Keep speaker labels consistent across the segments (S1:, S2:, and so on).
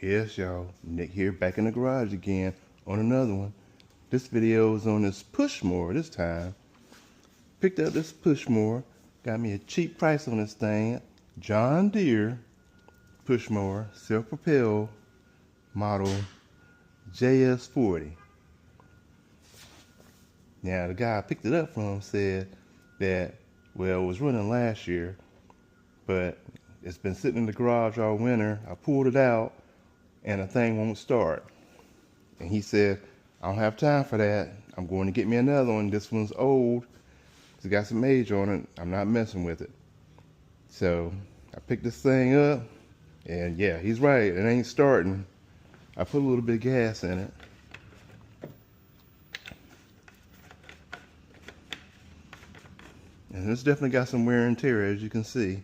S1: Yes, y'all, Nick here, back in the garage again on another one. This video is on this push mower this time. Picked up this push mower, got me a cheap price on this thing. John Deere push mower, self-propelled, model JS40. Now the guy I picked it up from said that, well, it was running last year, but it's been sitting in the garage all winter. I pulled it out and the thing won't start. And he said, I don't have time for that. I'm going to get me another one. This one's old. It's got some age on it. I'm not messing with it. So I picked this thing up, and yeah, he's right. It ain't starting. I put a little bit of gas in it. And it's definitely got some wear and tear, as you can see.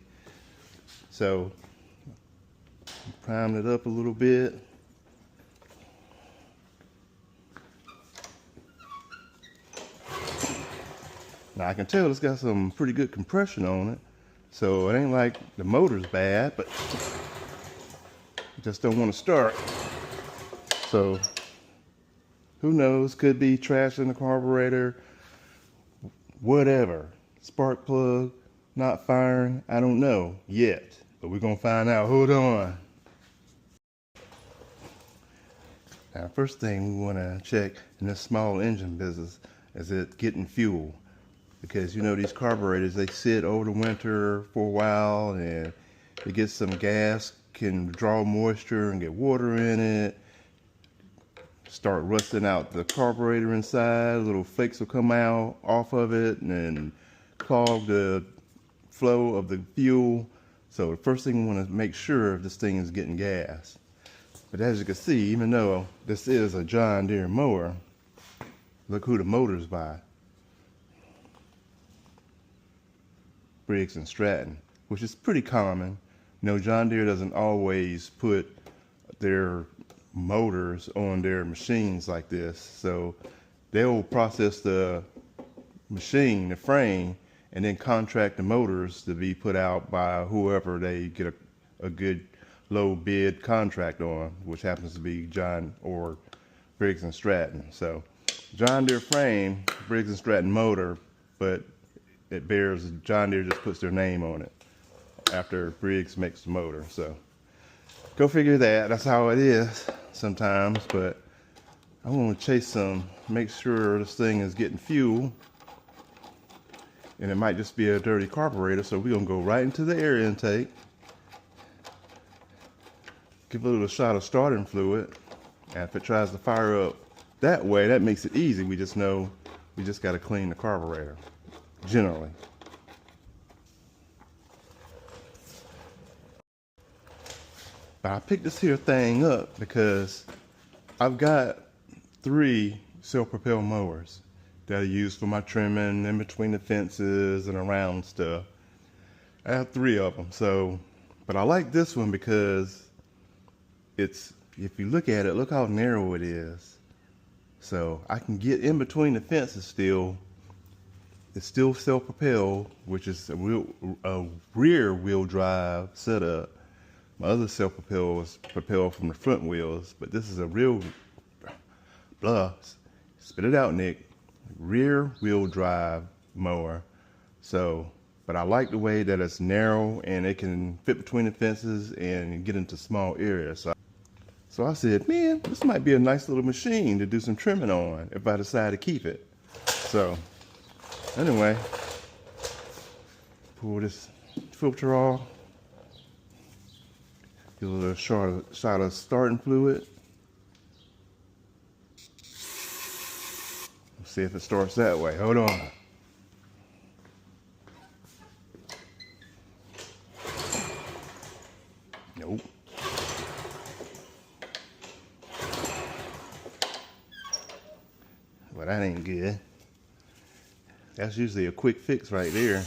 S1: So primed it up a little bit. Now I can tell it's got some pretty good compression on it. So it ain't like the motor's bad, but it just don't want to start. So who knows, could be trash in the carburetor, whatever. Spark plug not firing, I don't know yet, but we're gonna find out. Hold on. Now first thing we want to check in this small engine business is it getting fuel, because you know these carburetors, they sit over the winter for a while, and it gets some gas, can draw moisture and get water in it, start rusting out the carburetor inside. Little flakes will come out off of it and clog the flow of the fuel. So the first thing we want to make sure if this thing is getting gas. But as you can see, even though this is a John Deere mower, look who the motor's by. Briggs and Stratton, which is pretty common. You know, John Deere doesn't always put their motors on their machines like this. So they'll process the machine, the frame, and then contract the motors to be put out by whoever they get a good low bid contract on, which happens to be John or Briggs and Stratton. So John Deere frame, Briggs and Stratton motor, but it bears, John Deere just puts their name on it after Briggs makes the motor. So go figure that. That's how it is sometimes. But I want to chase some, make sure this thing is getting fuel. And it might just be a dirty carburetor, so we're gonna go right into the air intake. Give a little shot of starting fluid. And if it tries to fire up that way, that makes it easy. We just know we just gotta clean the carburetor, generally. But I picked this here thing up because I've got 3 self-propelled mowers that I use for my trimming in between the fences and around stuff. I have 3 of them. So, but I like this one because it's, if you look at it, look how narrow it is. So I can get in between the fences still. It's still self-propelled, which is a rear wheel drive setup. My other self-propelled was propelled from the front wheels, but this is a real, spit it out, Nick, rear wheel drive mower. So, but I like the way that it's narrow and it can fit between the fences and get into small areas. So I said, man, this might be a nice little machine to do some trimming on if I decide to keep it. So anyway, pull this filter off, give a little shot of starting fluid. See if it starts that way. Hold on. Nope. Well, that ain't good. That's usually a quick fix right there.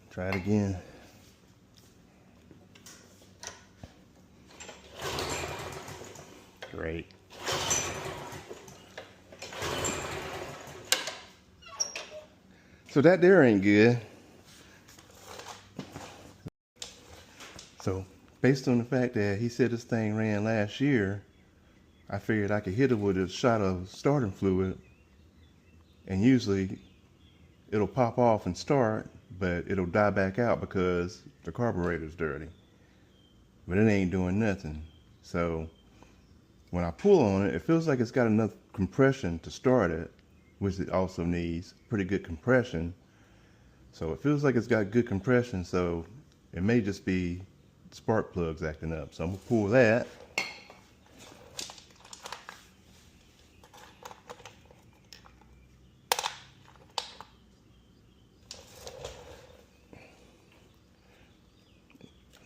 S1: Try it again. Great. So that there ain't good. So based on the fact that he said this thing ran last year, I figured I could hit it with a shot of starting fluid, and usually it'll pop off and start, but it'll die back out because the carburetor's dirty. But it ain't doing nothing. So when I pull on it, it feels like it's got enough compression to start it, which it also needs pretty good compression. So it feels like it's got good compression, so it may just be spark plugs acting up. So I'm gonna pull that.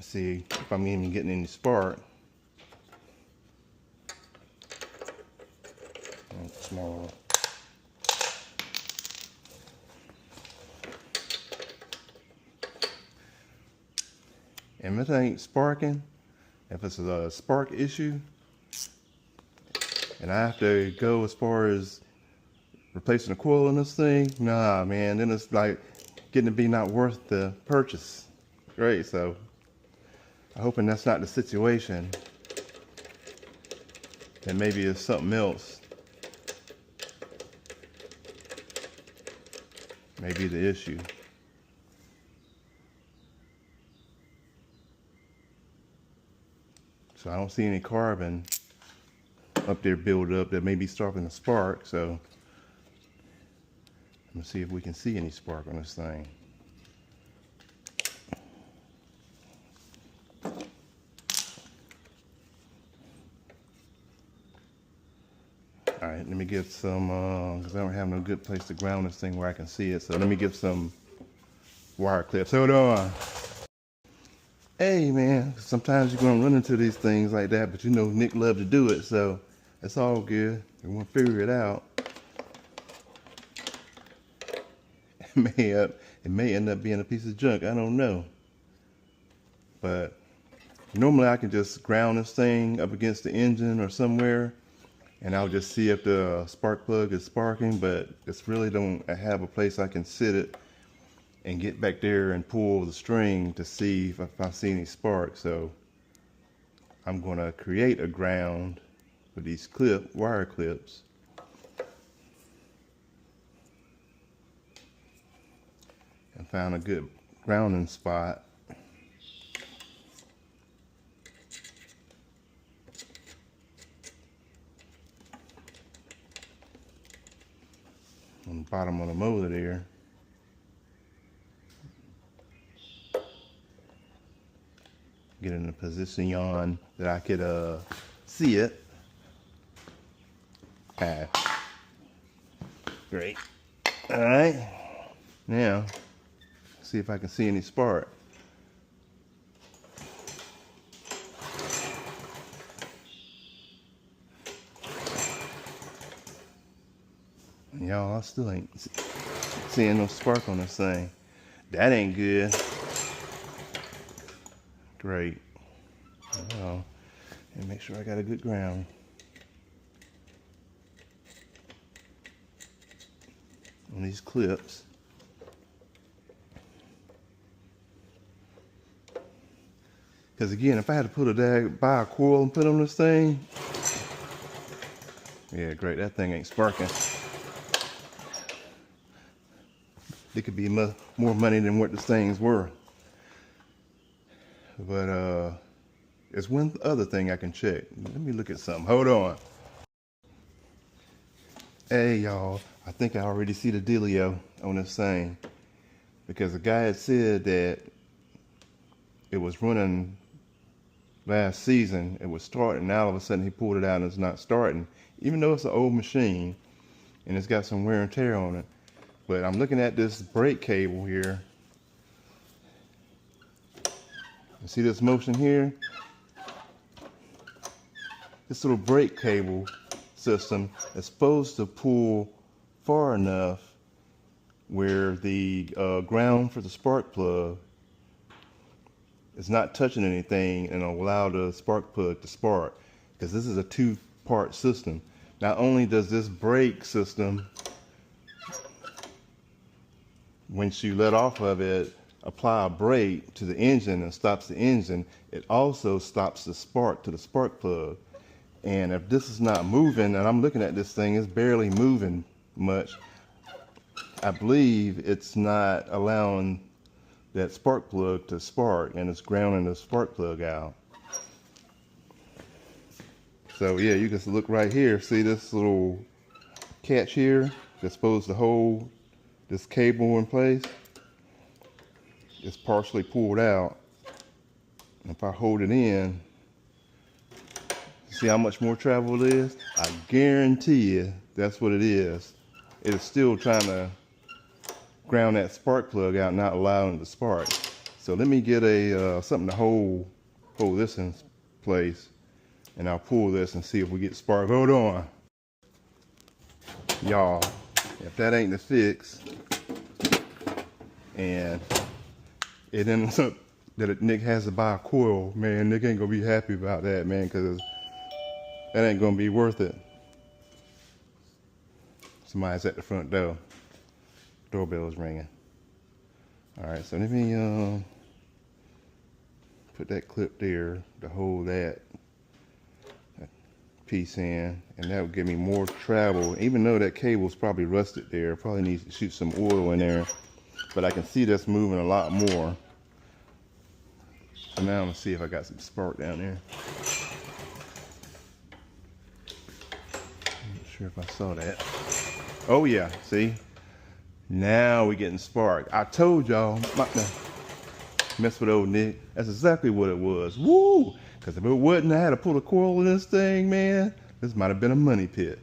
S1: See if I'm even getting any spark. Small. And if it ain't sparking, if it's a spark issue, and I have to go as far as replacing the coil in this thing, nah, man, then it's like getting to be not worth the purchase. Great, so I'm hoping that's not the situation. And maybe it's something else. Maybe the issue. So I don't see any carbon up there build up that may be starting to spark. So I'm gonna see if we can see any spark on this thing. All right, let me get some, because I don't have no good place to ground this thing where I can see it. So let me get some wire clips. Hold on. Hey, man, sometimes you're going to run into these things like that, but you know Nick loved to do it, so it's all good. We're going to figure it out. It may end up being a piece of junk. I don't know. But normally I can just ground this thing up against the engine or somewhere, and I'll just see if the spark plug is sparking, but it's really don't have a place I can sit it and get back there and pull the string to see if I see any spark. So I'm going to create a ground with these wire clips. And found a good grounding spot. On the bottom of the motor there. Get in a position that I could see it. Okay. Great. All right. Now, see if I can see any spark. Y'all, I still ain't seeing no spark on this thing. That ain't good. Great. Well, and make sure I got a good ground. On these clips. Because again, if I had to put buy a coil and put on this thing, yeah, great, that thing ain't sparking. It could be more money than what this thing's worth. But there's one other thing I can check. Let me look at something. Hold on. Hey y'all, I think I already see the dealio on this thing, because the guy had said that it was running last season, it was starting, now all of a sudden he pulled it out and it's not starting, even though it's an old machine and it's got some wear and tear on it. But I'm looking at this brake cable here. You see this motion here? This little brake cable system is supposed to pull far enough where the ground for the spark plug is not touching anything and allow the spark plug to spark, because this is a two-part system. Not only does this brake system, once you let off of it, apply a brake to the engine and stops the engine, it also stops the spark to the spark plug. And if this is not moving, and I'm looking at this thing, it's barely moving much, I believe it's not allowing that spark plug to spark, and it's grounding the spark plug out. So yeah, you just look right here, see this little catch here that's supposed to hold this cable in place? It's partially pulled out. And if I hold it in, see how much more travel it is? I guarantee you that's what it is. It is still trying to ground that spark plug out, not allowing it to spark. So let me get a something to hold this in place, and I'll pull this and see if we get spark. Hold on. Y'all, if that ain't the fix, and it ends up that Nick has to buy a coil, man, Nick ain't gonna be happy about that, man, because that ain't gonna be worth it. Somebody's at the front door. Doorbell's ringing. All right, so let me put that clip there to hold that piece in, and that will give me more travel. Even though that cable's probably rusted there, probably needs to shoot some oil in there, but I can see that's moving a lot more. So now I'm gonna see if I got some spark down there. I'm not sure if I saw that. Oh yeah, see? Now we're getting spark. I told y'all, mess with old Nick. That's exactly what it was. Woo! Because if it wasn't, I had to pull the coil in this thing, man. This might have been a money pit.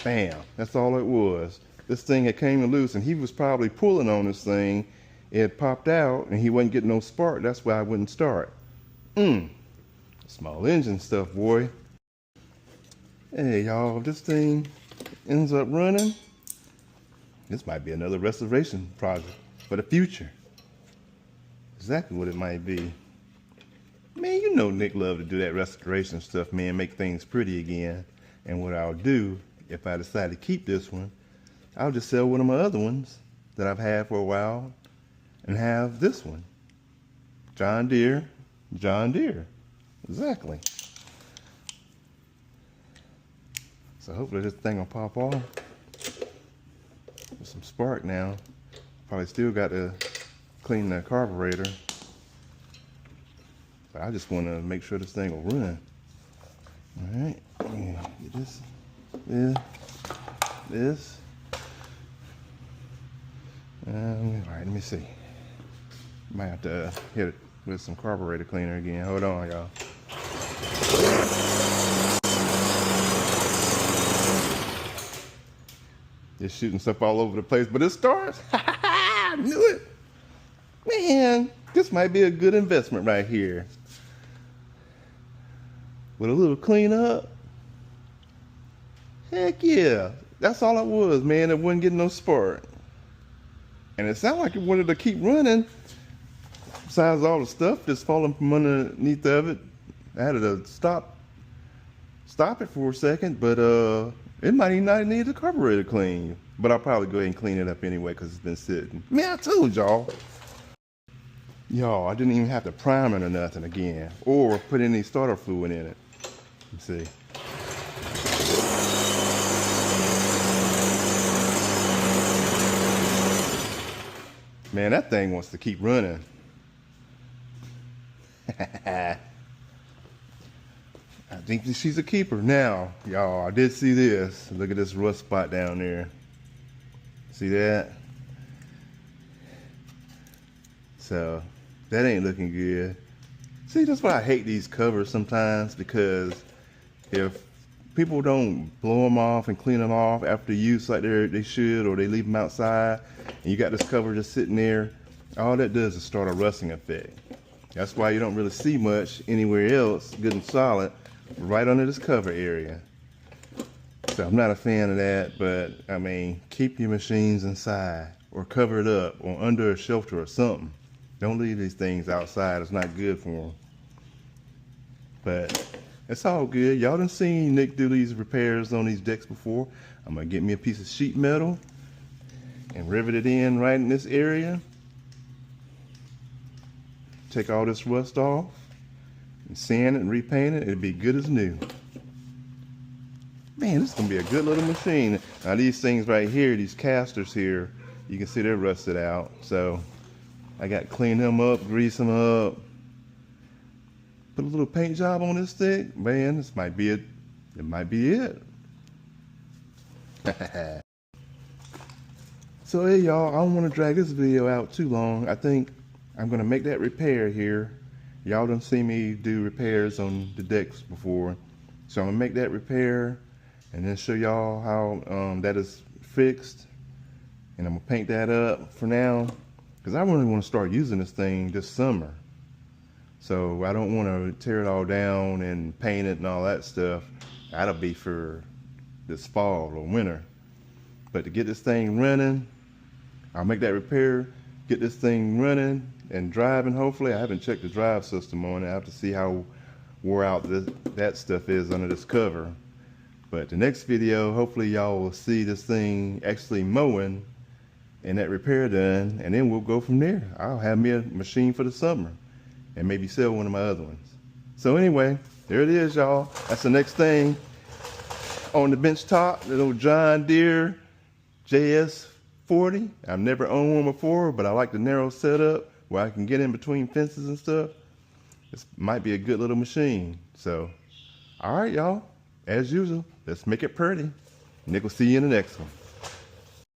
S1: Bam, that's all it was. This thing had came loose, and he was probably pulling on this thing. It had popped out, and he wasn't getting no spark. That's why I wouldn't start. Small engine stuff, boy. Hey, y'all, if this thing ends up running, this might be another restoration project for the future. Exactly what it might be. Man, you know Nick loved to do that restoration stuff, man, make things pretty again. And what I'll do, if I decide to keep this one, I'll just sell one of my other ones that I've had for a while and have this one. John Deere, John Deere. Exactly. So hopefully this thing will pop off with some spark now. Probably still got to clean the carburetor. But I just want to make sure this thing will run. All right, yeah, get this. All right, let me see. Might have to hit it with some carburetor cleaner again. Hold on, y'all. Just shooting stuff all over the place, but it starts. I knew it. Man, this might be a good investment right here. With a little cleanup. Heck yeah. That's all it was, man. It wasn't getting no spark. And it sounded like it wanted to keep running. Besides all the stuff that's falling from underneath of it. I had to stop it for a second, but it might even not need the carburetor clean. But I'll probably go ahead and clean it up anyway because it's been sitting. Man, I told y'all. Y'all, I didn't even have to prime it or nothing again. Or put any starter fluid in it. Let's see. Man, that thing wants to keep running. I think that she's a keeper. Now, y'all, I did see this. Look at this rust spot down there. See that? So, that ain't looking good. See, that's why I hate these covers sometimes, because if people don't blow them off and clean them off after use like they should, or they leave them outside, and you got this cover just sitting there, all that does is start a rusting effect. That's why you don't really see much anywhere else good and solid right under this cover area. So I'm not a fan of that, but I mean, keep your machines inside or cover it up or under a shelter or something. Don't leave these things outside. It's not good for them. But it's all good. Y'all done seen Nick do these repairs on these decks before. I'm gonna get me a piece of sheet metal and rivet it in right in this area take all this rust off and sand it and repaint it. It'll be good as new. Man, this is gonna be a good little machine. Now these things right here, these casters here, you can see they're rusted out. So I got to clean them up, grease them up, put a little paint job on this thing. Man, this might be it. It might be it. So hey y'all, I don't want to drag this video out too long. I think I'm gonna make that repair here. Y'all done see me do repairs on the decks before. So I'm gonna make that repair and then show y'all how that is fixed. And I'm gonna paint that up for now, because I really want to start using this thing this summer. So I don't want to tear it all down and paint it and all that stuff. That'll be for this fall or winter. But to get this thing running, I'll make that repair, get this thing running and driving hopefully. I haven't checked the drive system on it. I have to see how wore out that stuff is under this cover. But the next video, hopefully y'all will see this thing actually mowing and that repair done, and then we'll go from there. I'll have me a machine for the summer and maybe sell one of my other ones. So anyway, there it is, y'all. That's the next thing on the bench top, the little John Deere JS40. I've never owned one before, but I like the narrow setup where I can get in between fences and stuff. This might be a good little machine. So, all right, y'all. As usual, let's make it pretty. Nick will see you in the next one.